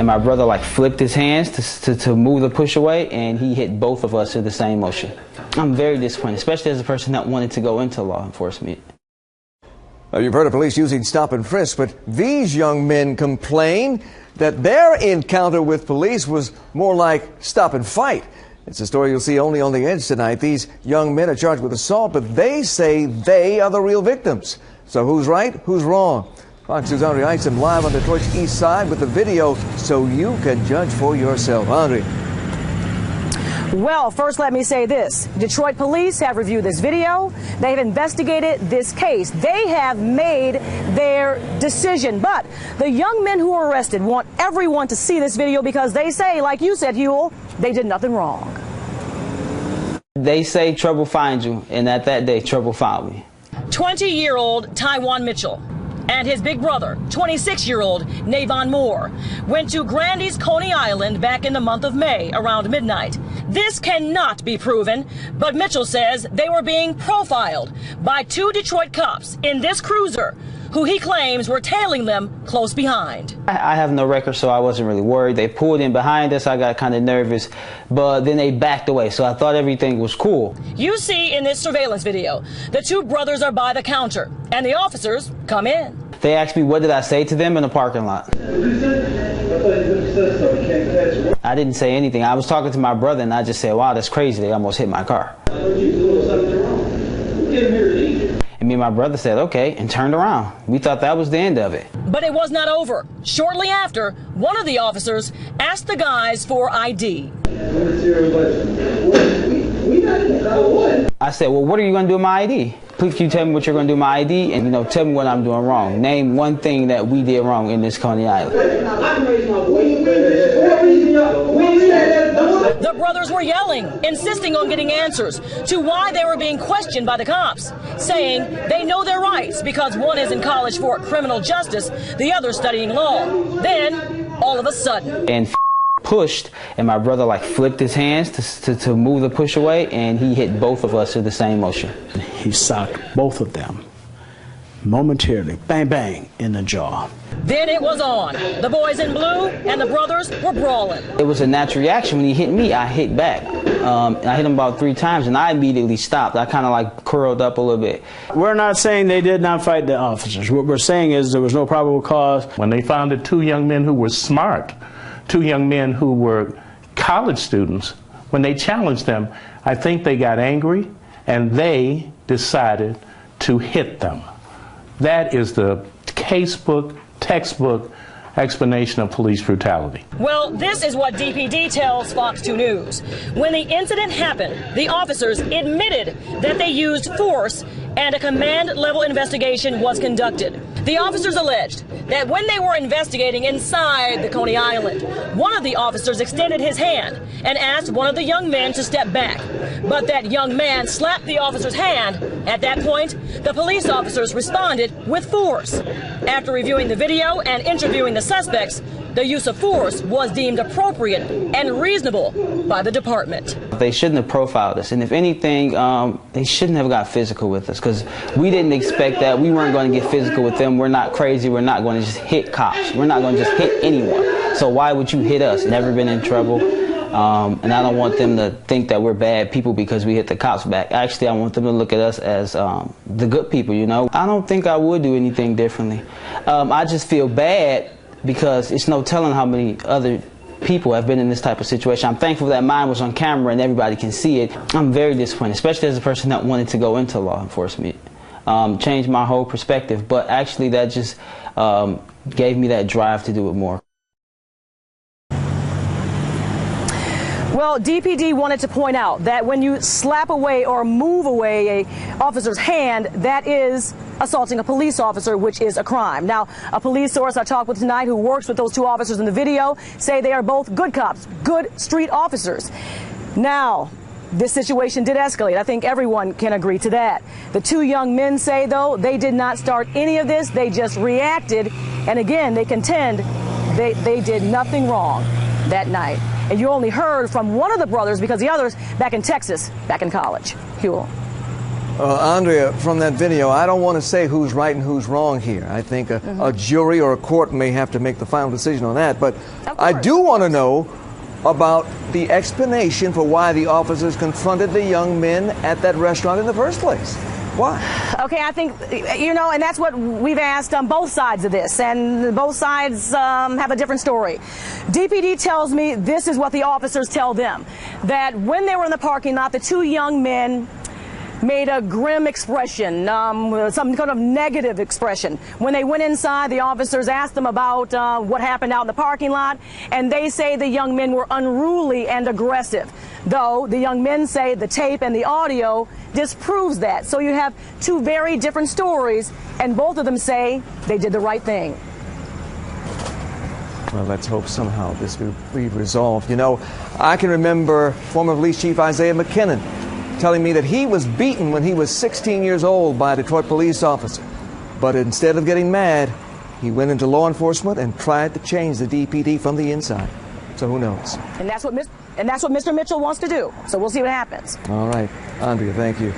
and my brother like flipped his hands to move the push away, and he hit both of us in the same motion. I'm very disappointed, especially as a person that wanted to go into law enforcement. Now, you've heard of police using stop and frisk, but these young men complain that their encounter with police was more like stop and fight. It's a story you'll see only on The Edge tonight. These young men are charged with assault, but they say they are the real victims. So who's right? Who's wrong? Fox News' Andre Isom live on Detroit's East Side with the video so you can judge for yourself. Andre. Well, first let me say this. Detroit police have reviewed this video. They've investigated this case. They have made their decision. But the young men who were arrested want everyone to see this video because they say, like you said, Huel, they did nothing wrong. They say trouble finds you, and at that day, trouble found me. 20-year-old Tywan Mitchell and his big brother, 26-year-old Navon Moore, went to Grandy's Coney Island back in the month of May around midnight. This cannot be proven, but Mitchell says they were being profiled by two Detroit cops in this cruiser who he claims were tailing them close behind. I have no record, so I wasn't really worried. They pulled in behind us. I got kind of nervous, but then they backed away, so I thought everything was cool. You see in this surveillance video, the two brothers are by the counter, and the officers come in. They asked me what did I say to them in the parking lot. I didn't say anything. I was talking to my brother, and I just said, wow, that's crazy. They almost hit my car. And me and my brother said, okay, and turned around. We thought that was the end of it. But it was not over. Shortly after, one of the officers asked the guys for ID. I said, well, what are you going to do with my ID? Please, can you tell me what you're going to do with my ID? And, tell me what I'm doing wrong. Name one thing that we did wrong in this Coney Island. The brothers were yelling, insisting on getting answers to why they were being questioned by the cops, saying they know their rights because one is in college for criminal justice, the other studying law. Then, all of a sudden... And pushed, and my brother like flipped his hands to move the push away, and he hit both of us in the same motion. He socked both of them momentarily, bang, bang, in the jaw. Then it was on. The boys in blue and the brothers were brawling. It was a natural reaction. When he hit me, I hit back. I hit him about 3 times, and I immediately stopped. I kind of like curled up a little bit. We're not saying they did not fight the officers. What we're saying is there was no probable cause. When they found the two young men who were smart, two young men who were college students, when they challenged them, I think they got angry and they decided to hit them. That is the textbook explanation of police brutality. Well, this is what DPD tells Fox 2 News. When the incident happened, the officers admitted that they used force and a command-level investigation was conducted. The officers alleged that when they were investigating inside the Coney Island, one of the officers extended his hand and asked one of the young men to step back. But that young man slapped the officer's hand. At that point, the police officers responded with force. After reviewing the video and interviewing the suspects, the use of force was deemed appropriate and reasonable by the department. They shouldn't have profiled us, and if anything, they shouldn't have got physical with us, because we didn't expect that. We weren't going to get physical with them. We're not crazy. We're not going to just hit cops. We're not going to just hit anyone. So why would you hit us? Never been in trouble. And I don't want them to think that we're bad people because we hit the cops back. Actually, I want them to look at us as the good people, I don't think I would do anything differently. I just feel bad because it's no telling how many other people have been in this type of situation. I'm thankful that mine was on camera and everybody can see it. I'm very disappointed, especially as a person that wanted to go into law enforcement. Changed my whole perspective, but actually that just gave me that drive to do it more. Well, DPD wanted to point out that when you slap away or move away an officer's hand, that is assaulting a police officer, which is a crime. Now, a police source I talked with tonight who works with those two officers in the video say they are both good cops, good street officers. Now, this situation did escalate. I think everyone can agree to that. The two young men say, though, they did not start any of this. They just reacted. And again, they contend they did nothing wrong that night. And you only heard from one of the brothers because the other's back in Texas, back in college. Huel. Andrea, from that video, I don't want to say who's right and who's wrong here. I think a jury or a court may have to make the final decision on that. But I do want to know about the explanation for why the officers confronted the young men at that restaurant in the first place. Why? Okay, I think, and that's what we've asked on both sides of this, and both sides have a different story. DPD tells me this is what the officers tell them, that when they were in the parking lot, the two young men made a grim expression, some kind of negative expression. When they went inside, the officers asked them about what happened out in the parking lot, and they say the young men were unruly and aggressive. Though the young men say the tape and the audio disproves that. So you have two very different stories, and both of them say they did the right thing. Well, let's hope somehow this will be resolved. I can remember former Police Chief Isaiah McKinnon telling me that he was beaten when he was 16 years old by a Detroit police officer. But instead of getting mad, he went into law enforcement and tried to change the DPD from the inside. So who knows? And that's what Mr. Mitchell wants to do. So we'll see what happens. All right. Andrea, thank you.